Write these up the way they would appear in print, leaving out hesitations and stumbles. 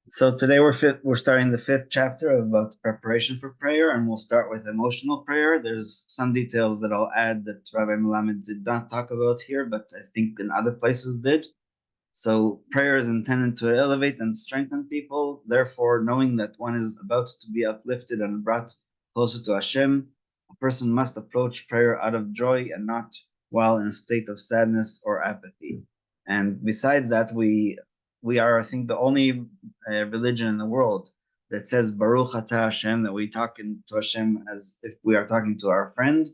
So today we're starting the fifth chapter about preparation for prayer, and we'll start with emotional prayer. There's some details that I'll add that Rabbi Melamed did not talk about here, but I think in other places did. So prayer is intended to elevate and strengthen people. Therefore, knowing that one is about to be uplifted and brought closer to Hashem, a person must approach prayer out of joy and not while in a state of sadness or apathy. And besides that, we are, I think, the only religion in the world that says Baruch Atah Hashem, that we talk to Hashem as if we are talking to our friend.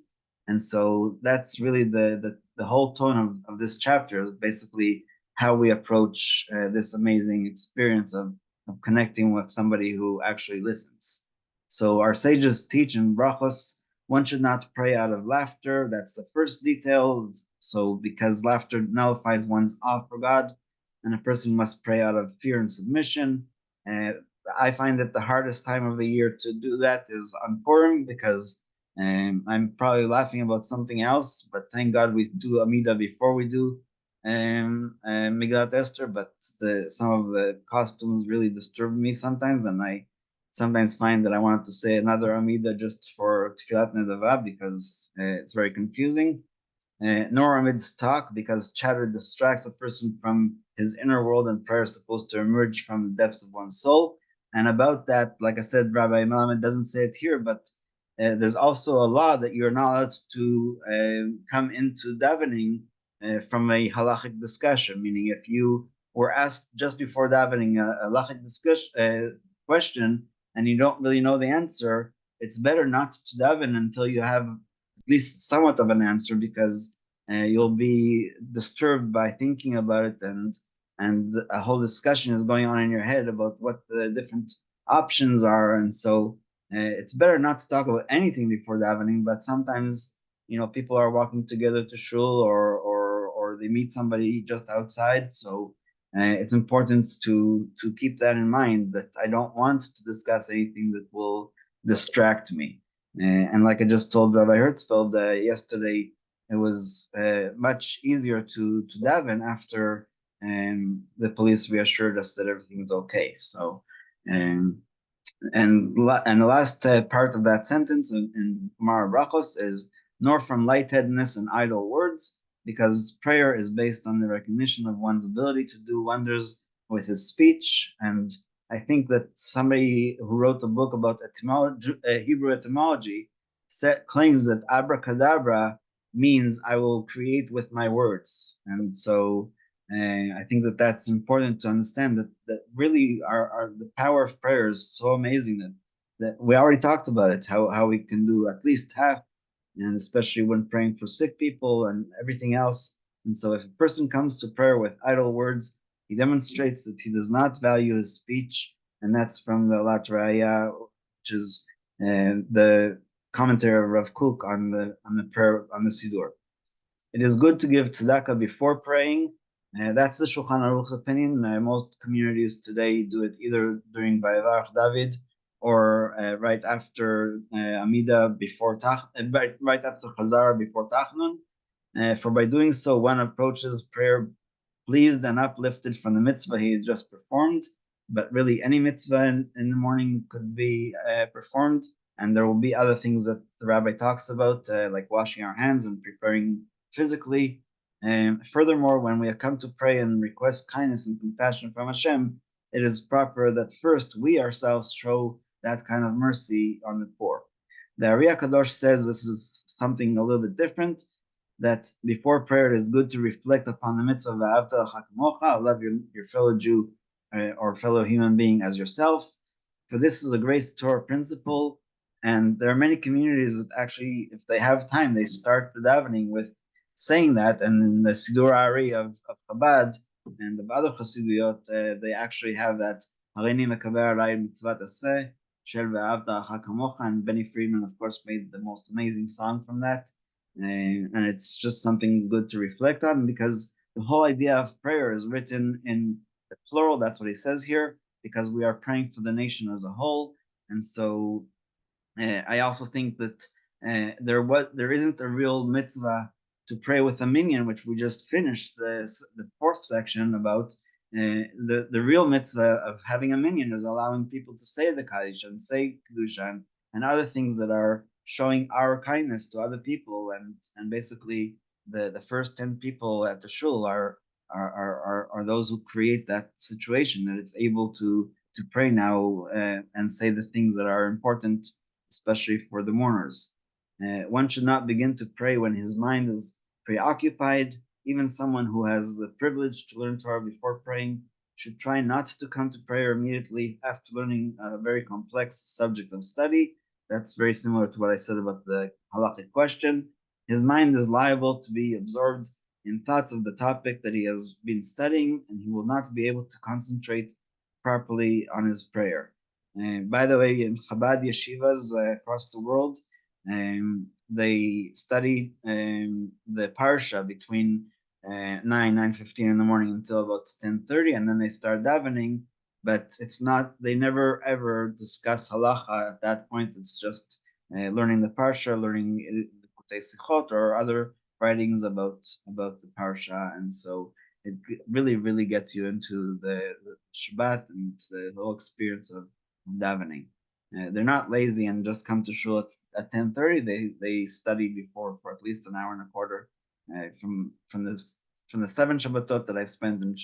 And so that's really the whole tone of this chapter is basically how we approach this amazing experience of connecting with somebody who actually listens. So our sages teach in brachos, one should not pray out of laughter. That's the first detail. So because laughter nullifies one's awe for God, and a person must pray out of fear and submission. I find that the hardest time of the year to do that is on Purim because I'm probably laughing about something else, but thank God we do Amida before we do Megillat Esther, but some of the costumes really disturb me sometimes, and I sometimes find that I want to say another Amida just for Tfilat Nedavah because it's very confusing. Nor amidst talk, because chatter distracts a person from his inner world, and prayer is supposed to emerge from the depths of one's soul. And about that, like I said, Rabbi Melamed doesn't say it here, but there's also a law that you're not allowed to come into davening from a halachic discussion, meaning if you were asked just before davening a halachic question and you don't really know the answer, it's better not to daven until you have at least somewhat of an answer, because you'll be disturbed by thinking about it, and a whole discussion is going on in your head about what the different options are. And so it's better not to talk about anything before davening, but sometimes people are walking together to shul, or they meet somebody just outside, so it's important to keep that in mind, that I don't want to discuss anything that will distract me. And like I just told Rabbi Hertzfeld yesterday, it was much easier to daven after the police reassured us that everything's okay. So, and the last part of that sentence in Gemara Brachos is nor from lightheadedness and idle words, because prayer is based on the recognition of one's ability to do wonders with his speech. And I think that somebody who wrote a book about Hebrew etymology claims that abracadabra means I will create with my words. And so I think that that's important to understand, that really the power of prayer is so amazing that we already talked about it, how we can do at least half, and especially when praying for sick people and everything else. And so if a person comes to prayer with idle words, he demonstrates that he does not value his speech. And that's from the Lat Raya, which is the commentary of Rav Kook on the prayer on the Siddur. It is good to give tzedakah before praying. That's the Shulchan Aruch's opinion. Most communities today do it either during Vayevarach David or right after Amida before right after Chazara before Tachnun. For by doing so, one approaches prayer pleased and uplifted from the mitzvah he just performed. But really, any mitzvah in the morning could be performed, and there will be other things that the rabbi talks about, like washing our hands and preparing physically. Furthermore, when we come to pray and request kindness and compassion from Hashem, it is proper that first we ourselves show that kind of mercy on the poor. The Ari Kadosh says this is something a little bit different, that before prayer it is good to reflect upon the mitzvah of V'ahavta l'chaka kamocha, love your fellow Jew or fellow human being as yourself. For this is a great Torah principle, and there are many communities that actually, if they have time, they start the davening with saying that. And in the Sidur Ari of Chabad and the other Chasiduyot, they actually have that Harini mekaber alai mitzvat aseh shel ve'ahavta l'chaka kamocha, and Benny Friedman, of course, made the most amazing song from that. And it's just something good to reflect on, because the whole idea of prayer is written in the plural. That's what he says here, because we are praying for the nation as a whole. And so I also think that there isn't a real mitzvah to pray with a minyan, which we just finished the fourth section about, The real mitzvah of having a minyan is allowing people to say the Kaddish and say Kedusha and other things that are showing our kindness to other people, and basically the first 10 people at the shul are those who create that situation that it's able to pray now and say the things that are important, especially for the mourners. One should not begin to pray when his mind is preoccupied. Even someone who has the privilege to learn Torah before praying should try not to come to prayer immediately after learning a very complex subject of study. That's very similar to what I said about the halachic question. His mind is liable to be absorbed in thoughts of the topic that he has been studying, and he will not be able to concentrate properly on his prayer. By the way, in Chabad yeshivas across the world, they study the parsha between 9:15 in the morning until about 10:30, and then they start davening. But it's not; they never ever discuss halacha at that point. It's just learning the parsha, learning the sichot or other writings about the parsha, and so it really gets you into the Shabbat and the whole experience of davening. They're not lazy and just come to shul at 10:30. They study before for at least an hour and a quarter from the 7 Shabbatot that I've spent in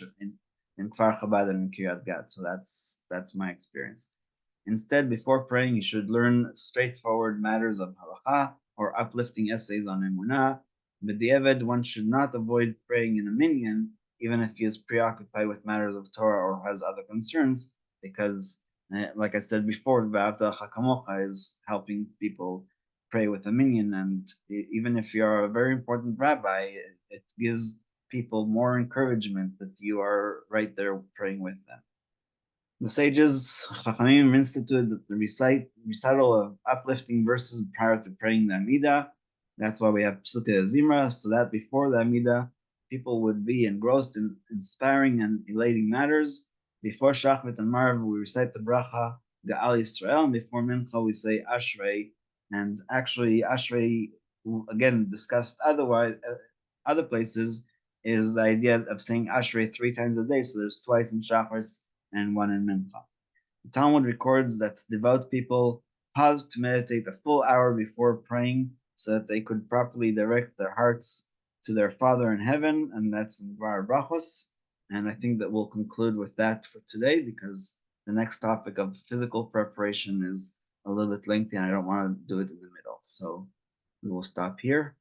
Kfar Chabad and in Kiryat Gat. So that's my experience. Instead, before praying, you should learn straightforward matters of halacha or uplifting essays on emunah. B'di'evad, one should not avoid praying in a minyan, even if he is preoccupied with matters of Torah or has other concerns, because, like I said before, V'ahavta Kamocha is helping people pray with a minyan, and even if you're a very important rabbi, it gives people more encouragement that you are right there praying with them. The sages, Chachamim, instituted the recital of uplifting verses prior to praying the Amidah. That's why we have Psukei Zimra, so that before the Amidah, people would be engrossed in inspiring and elating matters. Before Shachrit and Marv, we recite the bracha Ga'al Yisrael, and before Mincha, we say Ashrei. And actually, Ashrei, again discussed other places, is the idea of saying Ashrei 3 times a day. So there's twice in Shachris and one in Mincha. The Talmud records that devout people paused to meditate a full hour before praying so that they could properly direct their hearts to their Father in heaven, and that's in Dvar Brachos. And I think that we'll conclude with that for today, because the next topic of physical preparation is a little bit lengthy and I don't want to do it in the middle. So we will stop here.